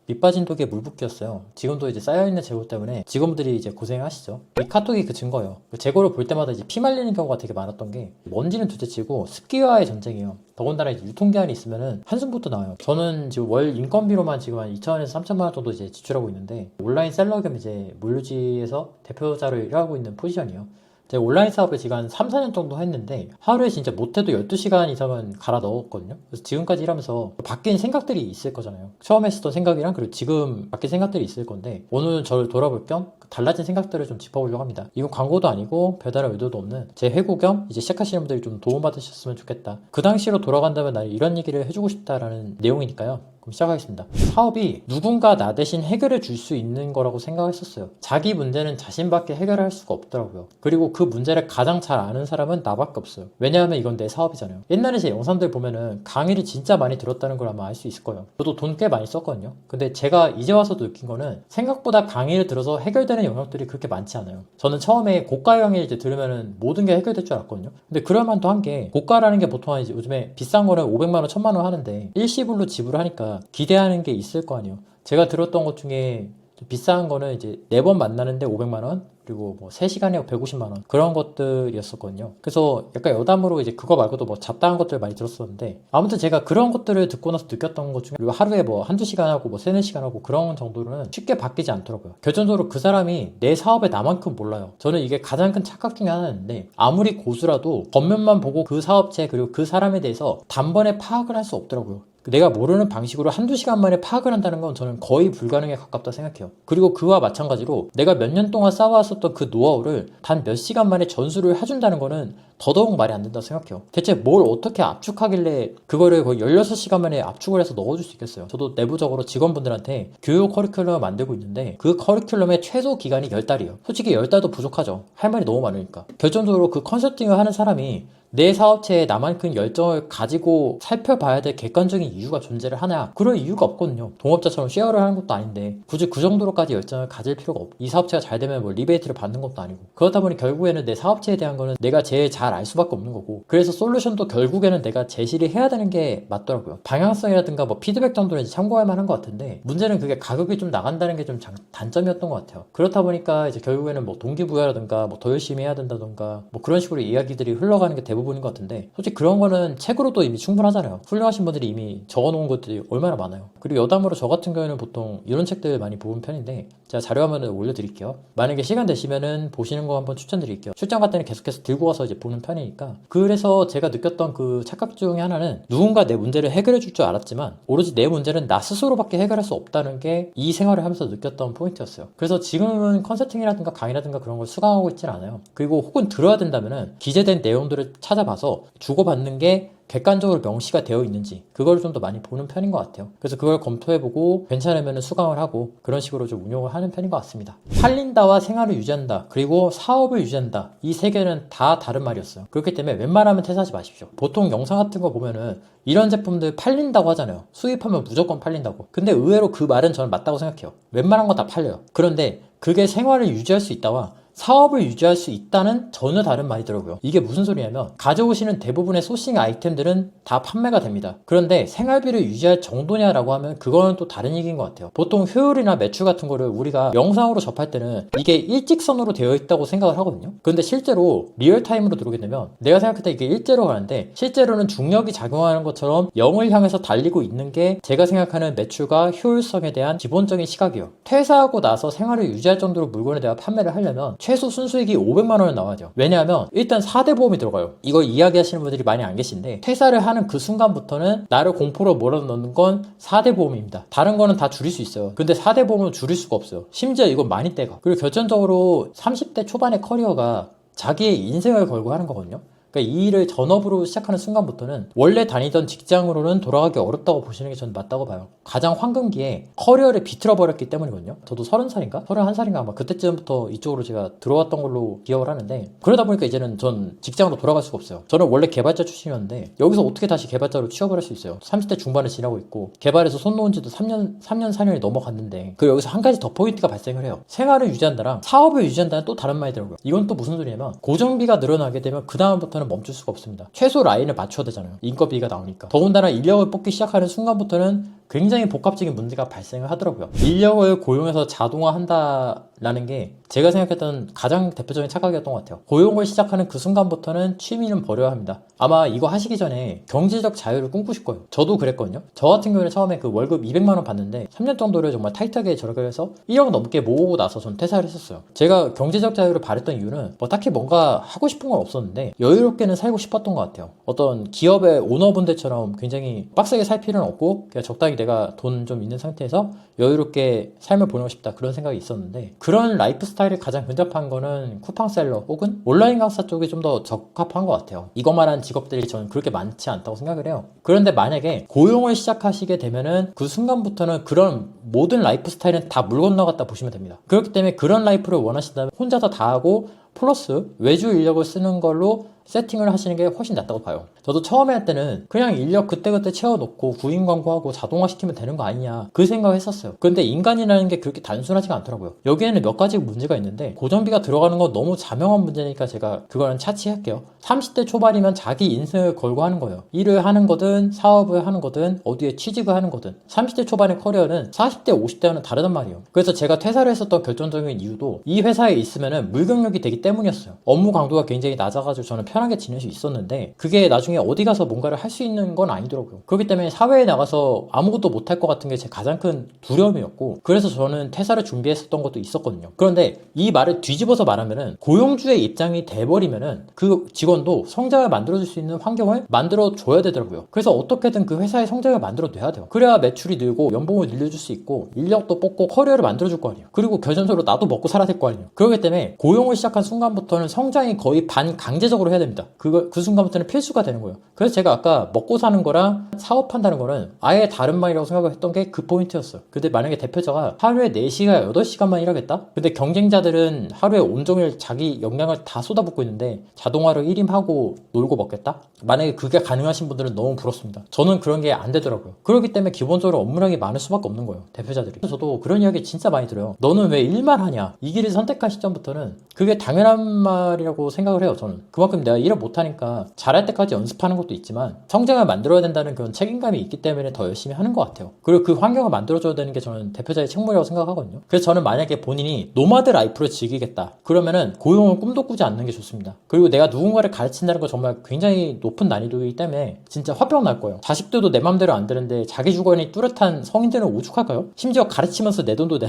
밑빠진 독에 물 붓기였어요. 지금도 이제 쌓여있는 재고 때문에 직원들이 이제 고생하시죠. 이 카톡이 그 증거예요. 그 재고를 볼 때마다 이제 피 말리는 경우가 되게 많았던 게 먼지는 둘째치고 습기와의 전쟁이에요. 더군다나 이제 유통기한이 있으면은 한숨부터 나와요. 저는 지금 월 인건비로만 지금 한 2천원에서 3천만 원 정도 이제 지출하고 있는데 온라인 셀러 겸 이제 물류지에서 대표자로 일하고 있는 포지션이에요. 제가 온라인 사업을 지금 한 3, 4년 정도 했는데 하루에 진짜 못해도 12시간 이상은 갈아 넣었거든요. 그래서 지금까지 일하면서 바뀐 생각들이 있을 거잖아요. 처음 했었던 생각이랑 그리고 지금 바뀐 생각들이 있을 건데 오늘 저를 돌아볼 겸 달라진 생각들을 좀 짚어보려고 합니다. 이건 광고도 아니고 별다른 의도도 없는 제 회고 겸 이제 시작하시는 분들이 좀 도움받으셨으면 좋겠다. 그 당시로 돌아간다면 나 이런 얘기를 해주고 싶다라는 내용이니까요. 그럼 시작하겠습니다. 사업이 누군가 나 대신 해결해 줄 수 있는 거라고 생각했었어요. 자기 문제는 자신밖에 해결할 수가 없더라고요. 그리고 그 문제를 가장 잘 아는 사람은 나밖에 없어요. 왜냐하면 이건 내 사업이잖아요. 옛날에 제 영상들 보면은 강의를 진짜 많이 들었다는 걸 아마 알 수 있을 거예요. 저도 돈 꽤 많이 썼거든요. 근데 제가 이제 와서도 느낀 거는 생각보다 강의를 들어서 해결되는 영역들이 그렇게 많지 않아요. 저는 처음에 고가 강의를 이제 들으면은 모든 게 해결될 줄 알았거든요. 근데 그럴만도 한 게 고가라는 게 보통 이제 요즘에 비싼 거는 500만 원, 1000만 원 하는데 일시불로 지불하니까 기대하는 게 있을 거 아니에요. 제가 들었던 것 중에 좀 비싼 거는 이제 4번 만나는데 500만 원, 그리고 뭐 3시간에 150만 원 그런 것들이었었거든요. 그래서 약간 여담으로 이제 그거 말고도 뭐 잡다한 것들 많이 들었었는데 아무튼 제가 그런 것들을 듣고 나서 느꼈던 것 중에 그리고 하루에 뭐 한두 시간 하고 뭐 3-4시간 하고 그런 정도로는 쉽게 바뀌지 않더라고요. 결정적으로 그 사람이 내 사업에 나만큼 몰라요. 저는 이게 가장 큰 착각 중에 하나인데 아무리 고수라도 겉면만 보고 그 사업체 그리고 그 사람에 대해서 단번에 파악을 할 수 없더라고요. 내가 모르는 방식으로 한두 시간 만에 파악을 한다는 건 저는 거의 불가능에 가깝다 생각해요. 그리고 그와 마찬가지로 내가 몇 년 동안 쌓아왔었던 그 노하우를 단 몇 시간 만에 전수를 해준다는 거는 더더욱 말이 안 된다고 생각해요. 대체 뭘 어떻게 압축하길래 그거를 거의 16시간 만에 압축을 해서 넣어줄 수 있겠어요. 저도 내부적으로 직원분들한테 교육 커리큘럼을 만들고 있는데 그 커리큘럼의 최소 기간이 10달이에요. 솔직히 10달도 부족하죠. 할 말이 너무 많으니까. 결정적으로 그 컨설팅을 하는 사람이 내 사업체에 나만큼 열정을 가지고 살펴봐야 될 객관적인 이유가 존재를 하냐? 그럴 이유가 없거든요. 동업자처럼 쉐어를 하는 것도 아닌데 굳이 그 정도로까지 열정을 가질 필요가 없고 이 사업체가 잘 되면 뭐 리베이트를 받는 것도 아니고 그렇다 보니 결국에는 내 사업체에 대한 거는 내가 제일 잘 알 수밖에 없는 거고 그래서 솔루션도 결국에는 내가 제시를 해야 되는 게 맞더라고요. 방향성이라든가 뭐 피드백 정도는 이제 참고할 만한 것 같은데 문제는 그게 가격이 좀 나간다는 게 좀 단점이었던 것 같아요. 그렇다 보니까 이제 결국에는 뭐 동기부여라든가 뭐 더 열심히 해야 된다든가 뭐 그런 식으로 이야기들이 흘러가는 게 대부분인 것 같은데 솔직히 그런 거는 책으로도 이미 충분하잖아요. 훌륭하신 분들이 이미 적어놓은 것들이 얼마나 많아요. 그리고 여담으로 저 같은 경우에는 보통 이런 책들 많이 보는 편인데 제가 자료화면을 올려드릴게요. 만약에 시간 되시면은 보시는 거 한번 추천드릴게요. 출장 갈 때는 계속해서 들고 와서 이제 보는 편이니까. 그래서 제가 느꼈던 그 착각 중에 하나는 누군가 내 문제를 해결해 줄 줄 알았지만 오로지 내 문제는 나 스스로밖에 해결할 수 없다는 게 이 생활을 하면서 느꼈던 포인트였어요. 그래서 지금은 컨설팅이라든가 강의라든가 그런 걸 수강하고 있진 않아요. 그리고 혹은 들어야 된다면은 기재된 내용들을 찾아봐서 주고받는 게 객관적으로 명시가 되어 있는지 그걸 좀 더 많이 보는 편인 것 같아요. 그래서 그걸 검토해보고 괜찮으면 수강을 하고 그런 식으로 좀 운용을 하는 편인 것 같습니다. 팔린다와 생활을 유지한다 그리고 사업을 유지한다 이 세 개는 다 다른 말이었어요. 그렇기 때문에 웬만하면 퇴사하지 마십시오. 보통 영상 같은 거 보면은 이런 제품들 팔린다고 하잖아요. 수입하면 무조건 팔린다고. 근데 의외로 그 말은 저는 맞다고 생각해요. 웬만한 거 다 팔려요. 그런데 그게 생활을 유지할 수 있다와 사업을 유지할 수 있다는 전혀 다른 말이더라고요. 이게 무슨 소리냐면 가져오시는 대부분의 소싱 아이템들은 다 판매가 됩니다. 그런데 생활비를 유지할 정도냐라고 하면 그거는 또 다른 얘기인 것 같아요. 보통 효율이나 매출 같은 거를 우리가 영상으로 접할 때는 이게 일직선으로 되어 있다고 생각을 하거든요. 그런데 실제로 리얼타임으로 들어오게 되면 내가 생각할 때 이게 일제로 가는데 실제로는 중력이 작용하는 것처럼 0을 향해서 달리고 있는 게 제가 생각하는 매출과 효율성에 대한 기본적인 시각이에요. 퇴사하고 나서 생활을 유지할 정도로 물건에 대한 판매를 하려면 최소 순수익이 500만 원은 나와야 돼요. 왜냐하면 일단 4대 보험이 들어가요. 이걸 이야기하시는 분들이 많이 안 계신데 퇴사를 하는 그 순간부터는 나를 공포로 몰아넣는 건 4대 보험입니다. 다른 거는 다 줄일 수 있어요. 근데 4대 보험은 줄일 수가 없어요. 심지어 이건 많이 떼가. 그리고 결정적으로 30대 초반의 커리어가 자기의 인생을 걸고 하는 거거든요. 그러니까 이 일을 전업으로 시작하는 순간부터는 원래 다니던 직장으로는 돌아가기 어렵다고 보시는 게 저는 맞다고 봐요. 가장 황금기에 커리어를 비틀어 버렸기 때문이거든요. 저도 30살인가? 31살인가 아마 그때쯤부터 이쪽으로 제가 들어왔던 걸로 기억을 하는데 그러다 보니까 이제는 전 직장으로 돌아갈 수가 없어요. 저는 원래 개발자 출신이었는데 여기서 어떻게 다시 개발자로 취업을 할 수 있어요? 30대 중반을 지나고 있고 개발에서 손 놓은 지도 3년, 4년이 넘어갔는데 그 여기서 한 가지 더 포인트가 발생을 해요. 생활을 유지한다랑 사업을 유지한다는 또 다른 말이더라고요. 이건 또 무슨 소리냐면 고정비가 늘어나게 되면 그 다음부터는 멈출 수가 없습니다. 최소 라인을 맞춰야 되잖아요. 인건비가 나오니까. 더군다나 인력을 뽑기 시작하는 순간부터는 굉장히 복합적인 문제가 발생을 하더라고요. 인력을 고용해서 자동화한다라는 게 제가 생각했던 가장 대표적인 착각이었던 것 같아요. 고용을 시작하는 그 순간부터는 취미는 버려야 합니다. 아마 이거 하시기 전에 경제적 자유를 꿈꾸실 거예요. 저도 그랬거든요. 저 같은 경우는 처음에 그 월급 200만 원 받는데 3년 정도를 정말 타이트하게 절약을 해서 1억 넘게 모으고 나서 전 퇴사를 했었어요. 제가 경제적 자유를 바랬던 이유는 뭐 딱히 뭔가 하고 싶은 건 없었는데 여유롭게는 살고 싶었던 것 같아요. 어떤 기업의 오너분들처럼 굉장히 빡세게 살 필요는 없고 그냥 적당히 내가 돈 좀 있는 상태에서 여유롭게 삶을 보내고 싶다, 그런 생각이 있었는데, 그런 라이프 스타일이 가장 근접한 거는 쿠팡셀러 혹은 온라인 강사 쪽이 좀 더 적합한 것 같아요. 이것만한 직업들이 저는 그렇게 많지 않다고 생각을 해요. 그런데 만약에 고용을 시작하시게 되면은 그 순간부터는 그런 모든 라이프 스타일은 다 물 건너갔다 보시면 됩니다. 그렇기 때문에 그런 라이프를 원하신다면 혼자서 다 하고 플러스 외주 인력을 쓰는 걸로 세팅을 하시는 게 훨씬 낫다고 봐요. 저도 처음에 할 때는 그냥 인력 그때그때 채워놓고 구인 광고하고 자동화시키면 되는 거 아니냐, 그 생각을 했었어요. 그런데 인간이라는 게 그렇게 단순하지가 않더라고요. 여기에는 몇 가지 문제가 있는데, 고정비가 들어가는 건 너무 자명한 문제니까 제가 그거는 차치할게요. 30대 초반이면 자기 인생을 걸고 하는 거예요. 일을 하는 거든 사업을 하는 거든 어디에 취직을 하는 거든 30대 초반의 커리어는 40대 50대와는 다르단 말이에요. 그래서 제가 퇴사를 했었던 결정적인 이유도 이 회사에 있으면은 물경력이 되기 때문이었어요. 업무 강도가 굉장히 낮아가지고 저는 편하게 지낼 수 있었는데, 그게 나중에 어디 가서 뭔가를 할 수 있는 건 아니더라고요. 그렇기 때문에 사회에 나가서 아무것도 못할 것 같은 게 제 가장 큰 두려움이었고, 그래서 저는 퇴사를 준비했었던 것도 있었거든요. 그런데 이 말을 뒤집어서 말하면은, 고용주의 입장이 돼버리면은 그 직원도 성장을 만들어줄 수 있는 환경을 만들어줘야 되더라고요. 그래서 어떻게든 그 회사의 성장을 만들어내야 돼요. 그래야 매출이 늘고 연봉을 늘려줄 수 있고 인력도 뽑고 커리어를 만들어줄 거 아니에요. 그리고 결정적으로 나도 먹고 살아야 될 거 아니에요. 그렇기 때문에 고용을 시작한 순간부터는 성장이 거의 반강제적으로 해야 됩니다. 그 순간부터는 필수가 되는 거예요. 그래서 제가 아까 먹고 사는 거랑 사업한다는 거는 아예 다른 말이라고 생각을 했던 게 그 포인트였어요. 근데 만약에 대표자가 하루에 4시간, 8시간만 일하겠다? 근데 경쟁자들은 하루에 온종일 자기 역량을 다 쏟아붓고 있는데 자동화로 1임 하고 놀고 먹겠다? 만약에 그게 가능하신 분들은 너무 부럽습니다. 저는 그런 게 안 되더라고요. 그렇기 때문에 기본적으로 업무량이 많을 수밖에 없는 거예요, 대표자들이. 저도 그런 이야기 진짜 많이 들어요. 너는 왜 일만 하냐? 이 길을 선택한 시점부터는 그게 당연한 말이라고 생각을 해요. 저는 그만큼 내가 일을 못하니까 잘할 때까지 연습하는 것도 있지만 성장을 만들어야 된다는 그런 책임감이 있기 때문에 더 열심히 하는 것 같아요. 그리고 그 환경을 만들어줘야 되는 게 저는 대표자의 책무라고 생각하거든요. 그래서 저는 만약에 본인이 노마드 라이프를 즐기겠다, 그러면은 고용을 꿈도 꾸지 않는 게 좋습니다. 그리고 내가 누군가를 가르친다는 건 정말 굉장히 높은 난이도이기 때문에 진짜 화병 날 거예요. 자식들도 내 맘대로 안 되는데 자기 주관이 뚜렷한 성인들은 오죽할까요? 심지어 가르치면서 내 돈도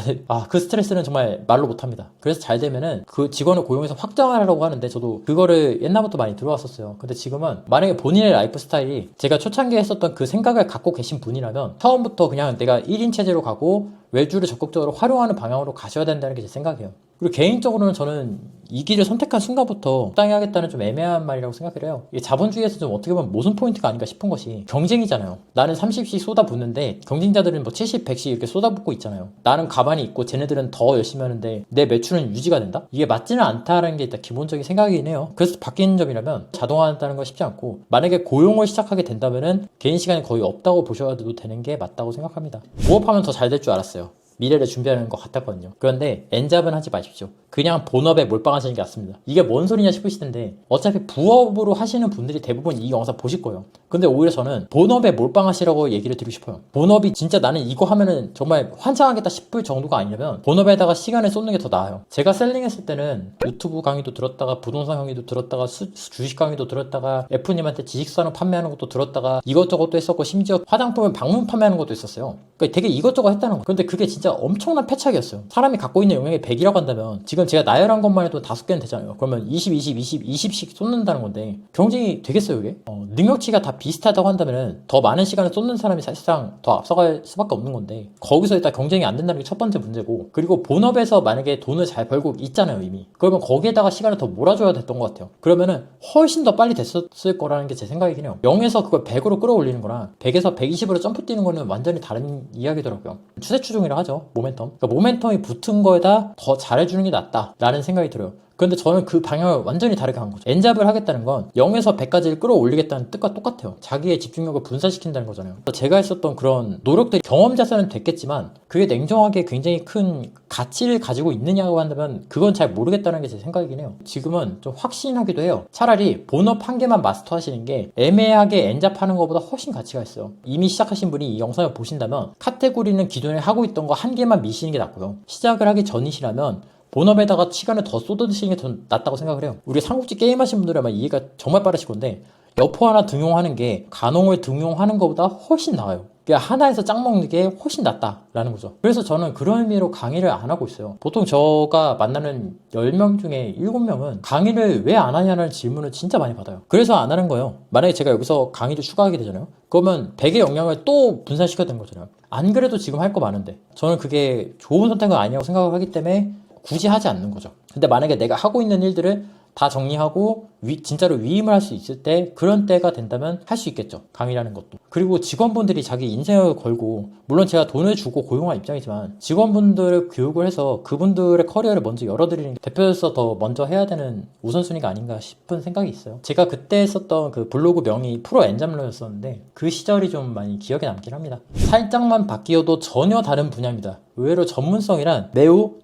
그 스트레스는 정말 말로 못합니다. 그래서 잘 되면은 그 직원을 고용해서 확장하려고 하는데, 저도 그거를 옛날부터 많이 들어왔었어요. 근데 지금은 만약에 본인의 라이프 스타일이 제가 초창기에 했었던 그 생각을 갖고 계신 분이라면 처음부터 그냥 내가 1인 체제로 가고 외주를 적극적으로 활용하는 방향으로 가셔야 된다는 게 제 생각이에요. 그리고 개인적으로는 저는 이 길을 선택한 순간부터 적당히 하겠다는 좀 애매한 말이라고 생각을 해요. 이게 자본주의에서 좀 어떻게 보면 모순 포인트가 아닌가 싶은 것이, 경쟁이잖아요. 나는 30씩 쏟아붓는데 경쟁자들은 뭐 70, 100씩 이렇게 쏟아붓고 있잖아요. 나는 가만히 있고 쟤네들은 더 열심히 하는데 내 매출은 유지가 된다? 이게 맞지는 않다는 게 일단 기본적인 생각이긴 해요. 그래서 바뀌는 점이라면 자동화한다는 건 쉽지 않고, 만약에 고용을 시작하게 된다면은 개인 시간이 거의 없다고 보셔도 되는 게 맞다고 생각합니다. 부업하면 더 잘 될 줄 알았어요. 미래를 준비하는 것 같았거든요. 그런데 엔잡은 하지 마십시오. 그냥 본업에 몰빵하시는 게 낫습니다. 이게 뭔 소리냐 싶으실 텐데, 어차피 부업으로 하시는 분들이 대부분 이 영상 보실 거예요. 근데 오히려 저는 본업에 몰빵하시라고 얘기를 드리고 싶어요. 본업이 진짜 나는 이거 하면은 정말 환장하겠다 싶을 정도가 아니라면 본업에다가 시간을 쏟는 게 더 나아요. 제가 셀링했을 때는 유튜브 강의도 들었다가 부동산 강의도 들었다가 주식 강의도 들었다가 F님한테 지식산업 판매하는 것도 들었다가 이것저것도 했었고, 심지어 화장품을 방문 판매하는 것도 있었어요. 그러니까 되게 이것저것 했다는 거예요. 근데 그게 진짜 엄청난 패착이었어요. 사람이 갖고 있는 영역이 100이라고 한다면 지금 제가 나열한 것만 해도 5개는 되잖아요. 그러면 20, 20씩 쏟는다는 건데 경쟁이 되겠어요, 이게? 능력치가 다 비슷하다고 한다면 더 많은 시간을 쏟는 사람이 사실상 더 앞서갈 수밖에 없는 건데, 거기서 일단 경쟁이 안 된다는 게 첫 번째 문제고, 그리고 본업에서 만약에 돈을 잘 벌고 있잖아요, 이미. 그러면 거기에다가 시간을 더 몰아줘야 됐던 것 같아요. 그러면은 훨씬 더 빨리 됐었을 거라는 게 제 생각이긴 해요. 0에서 그걸 100으로 끌어올리는 거랑 100에서 120으로 점프 뛰는 거는 완전히 다른 이야기더라고요. 추세 추종이라 하죠, 모멘텀. 그러니까 모멘텀이 붙은 거에다 더 잘해주는 게 낫다라는 생각이 들어요. 그런데 저는 그 방향을 완전히 다르게 한 거죠. 엔잡을 하겠다는 건 0에서 100까지를 끌어올리겠다는 뜻과 똑같아요. 자기의 집중력을 분산시킨다는 거잖아요. 제가 했었던 그런 노력들이 경험자서는 됐겠지만 그게 냉정하게 굉장히 큰 가치를 가지고 있느냐고 한다면 그건 잘 모르겠다는 게 제 생각이긴 해요. 지금은 좀 확신하기도 해요. 차라리 본업 한 개만 마스터하시는 게 애매하게 엔잡하는 것보다 훨씬 가치가 있어요. 이미 시작하신 분이 이 영상을 보신다면 카테고리는 기존에 하고 있던 거 한 개만 미시는 게 낫고요. 시작을 하기 전이시라면 본업에다가 시간을 더 쏟아드시는 게 더 낫다고 생각을 해요. 우리 삼국지 게임 하신 분들은 아마 이해가 정말 빠르실 건데 여포 하나 등용하는 게 간홍을 등용하는 것보다 훨씬 나아요. 그러니까 하나에서 짱 먹는 게 훨씬 낫다라는 거죠. 그래서 저는 그런 의미로 강의를 안 하고 있어요. 보통 제가 만나는 10명 중에 7명은 강의를 왜 안 하냐는 질문을 진짜 많이 받아요. 그래서 안 하는 거예요. 만약에 제가 여기서 강의를 추가하게 되잖아요. 그러면 100의 역량을 또 분산시켜야 되는 거잖아요. 안 그래도 지금 할 거 많은데 저는 그게 좋은 선택은 아니라고 생각을 하기 때문에 굳이 하지 않는 거죠. 근데 만약에 내가 하고 있는 일들을 다 정리하고 진짜로 위임을 할 수 있을 때 그런 때가 된다면 할 수 있겠죠. 강의라는 것도. 그리고 직원분들이 자기 인생을 걸고 물론 제가 돈을 주고 고용한 입장이지만 직원분들을 교육을 해서 그분들의 커리어를 먼저 열어드리는 게 대표로서 더 먼저 해야 되는 우선순위가 아닌가 싶은 생각이 있어요. 제가 그때 썼던 그 블로그 명이 프로 엔잡러였었는데 그 시절이 좀 많이 기억에 남긴 합니다. 살짝만 바뀌어도 전혀 다른 분야입니다. 의외로 전문성이란 매우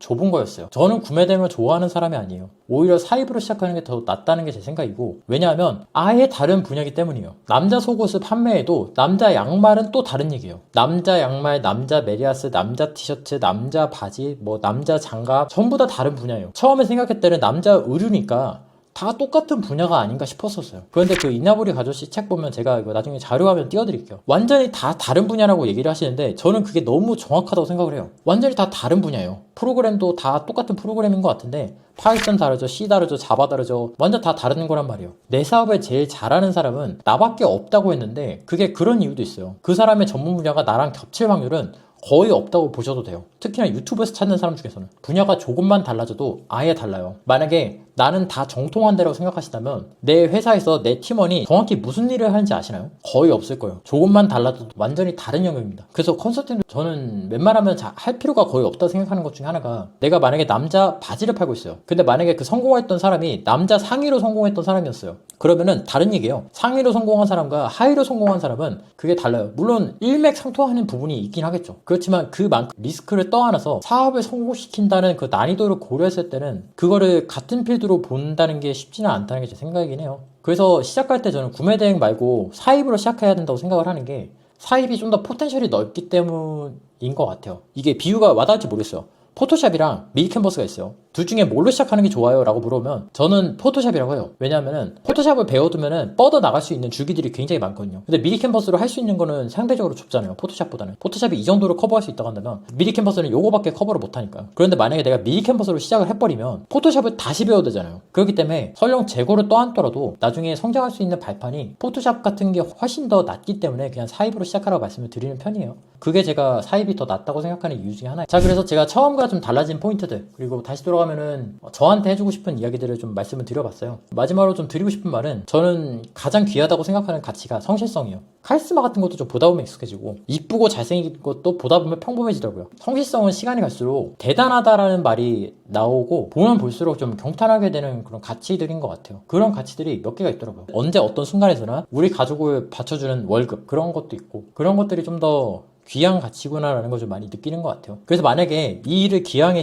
좁은 거였어요. 저는 구매대행을 좋아하는 사람이 아니에요. 오히려 사입으로 시작하는 게 더 낫다는 게 제 생각이고 왜냐하면 아예 다른 분야이기 때문이에요. 남자 속옷을 판매해도 남자 양말은 또 다른 얘기예요. 남자 양말, 남자 메리아스, 남자 티셔츠, 남자 바지, 뭐 남자 장갑 전부 다 다른 분야예요. 처음에 생각할 때는 남자 의류니까 다 똑같은 분야가 아닌가 싶었었어요. 그런데 그 이나보리 가조씨 책 보면 제가 이거 나중에 자료화면 띄워드릴게요. 완전히 다 다른 분야라고 얘기를 하시는데 저는 그게 너무 정확하다고 생각을 해요. 완전히 다 다른 분야예요. 프로그램도 다 똑같은 프로그램인 것 같은데 파이썬 다르죠, C 다르죠, 자바 다르죠. 완전 다 다른 거란 말이에요. 내 사업을 제일 잘하는 사람은 나밖에 없다고 했는데 그게 그런 이유도 있어요. 그 사람의 전문 분야가 나랑 겹칠 확률은 거의 없다고 보셔도 돼요. 특히나 유튜브에서 찾는 사람 중에서는 분야가 조금만 달라져도 아예 달라요. 만약에 나는 다 정통한다고 생각하시다면 내 회사에서 내 팀원이 정확히 무슨 일을 하는지 아시나요? 거의 없을 거예요. 조금만 달라도 완전히 다른 영역입니다. 그래서 컨설팅도 저는 웬만하면 할 필요가 거의 없다고 생각하는 것 중에 하나가 내가 만약에 남자 바지를 팔고 있어요. 근데 만약에 그 성공했던 사람이 남자 상의로 성공했던 사람이었어요. 그러면은 다른 얘기예요. 상의로 성공한 사람과 하의로 성공한 사람은 그게 달라요. 물론 일맥상통하는 부분이 있긴 하겠죠. 그렇지만 그만큼 리스크를 떠안아서 사업을 성공시킨다는 그 난이도를 고려했을 때는 그거를 같은 필드로 본다는 게 쉽지는 않다는 게 제 생각이긴 해요. 그래서 시작할 때 저는 구매 대행 말고 사입으로 시작해야 된다고 생각을 하는 게 사입이 좀 더 포텐셜이 넓기 때문인 것 같아요. 이게 비유가 와닿을지 모르겠어요. 포토샵이랑 미리캔버스가 있어요. 둘 중에 뭘로 시작하는 게 좋아요? 라고 물어보면 저는 포토샵이라고 해요. 왜냐하면 포토샵을 배워두면 뻗어 나갈 수 있는 주기들이 굉장히 많거든요. 근데 미리캔버스로 할 수 있는 거는 상대적으로 좁잖아요. 포토샵보다는. 포토샵이 이 정도로 커버할 수 있다고 한다면 미리캔버스는 요거밖에 커버를 못하니까요. 그런데 만약에 내가 미리캔버스로 시작을 해버리면 포토샵을 다시 배워야 되잖아요. 그렇기 때문에 설령 재고를 떠안더라도 나중에 성장할 수 있는 발판이 포토샵 같은 게 훨씬 더 낫기 때문에 그냥 사입으로 시작하라고 말씀을 드리는 편이에요. 그게 제가 사입이 더 낫다고 생각하는 이유 중에 하나예요. 자, 그래서 제가 처음과 좀 달라진 포인트들 그리고 다시 돌아가면은 저한테 해주고 싶은 이야기들을 좀 말씀을 드려봤어요. 마지막으로 좀 드리고 싶은 말은 저는 가장 귀하다고 생각하는 가치가 성실성이에요. 카리스마 같은 것도 좀 보다 보면 익숙해지고 이쁘고 잘생긴 것도 보다 보면 평범해지더라고요. 성실성은 시간이 갈수록 대단하다라는 말이 나오고 보면 볼수록 좀 경탄하게 되는 그런 가치들인 것 같아요. 그런 가치들이 몇 개가 있더라고요. 언제 어떤 순간에서나 우리 가족을 받쳐주는 월급 그런 것도 있고 그런 것들이 좀 더 귀한 가치구나라는 걸 좀 많이 느끼는 것 같아요. 그래서 만약에 이 일을 기왕에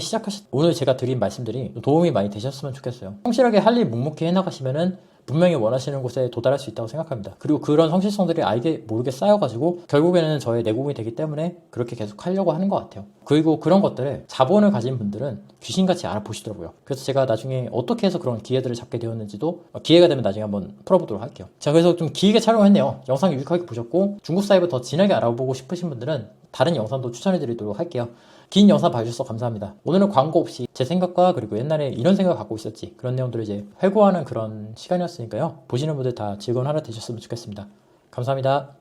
오늘 제가 드린 말씀들이 도움이 많이 되셨으면 좋겠어요. 성실하게 할 일 묵묵히 해나가시면은 분명히 원하시는 곳에 도달할 수 있다고 생각합니다. 그리고 그런 성실성들이 알게 모르게 쌓여가지고 결국에는 저의 내공이 되기 때문에 그렇게 계속 하려고 하는 것 같아요. 그리고 그런 것들을 자본을 가진 분들은 귀신같이 알아보시더라고요. 그래서 제가 나중에 어떻게 해서 그런 기회들을 잡게 되었는지도 기회가 되면 나중에 한번 풀어보도록 할게요. 자, 그래서 좀 길게 촬영했네요. 영상 유익하게 보셨고 중국 사입을 더 진하게 알아보고 싶으신 분들은 다른 영상도 추천해드리도록 할게요. 긴 영상 봐주셔서 감사합니다. 오늘은 광고 없이 제 생각과 그리고 옛날에 이런 생각 갖고 있었지 그런 내용들을 이제 회고하는 그런 시간이었으니까요. 보시는 분들 다 즐거운 하루 되셨으면 좋겠습니다. 감사합니다.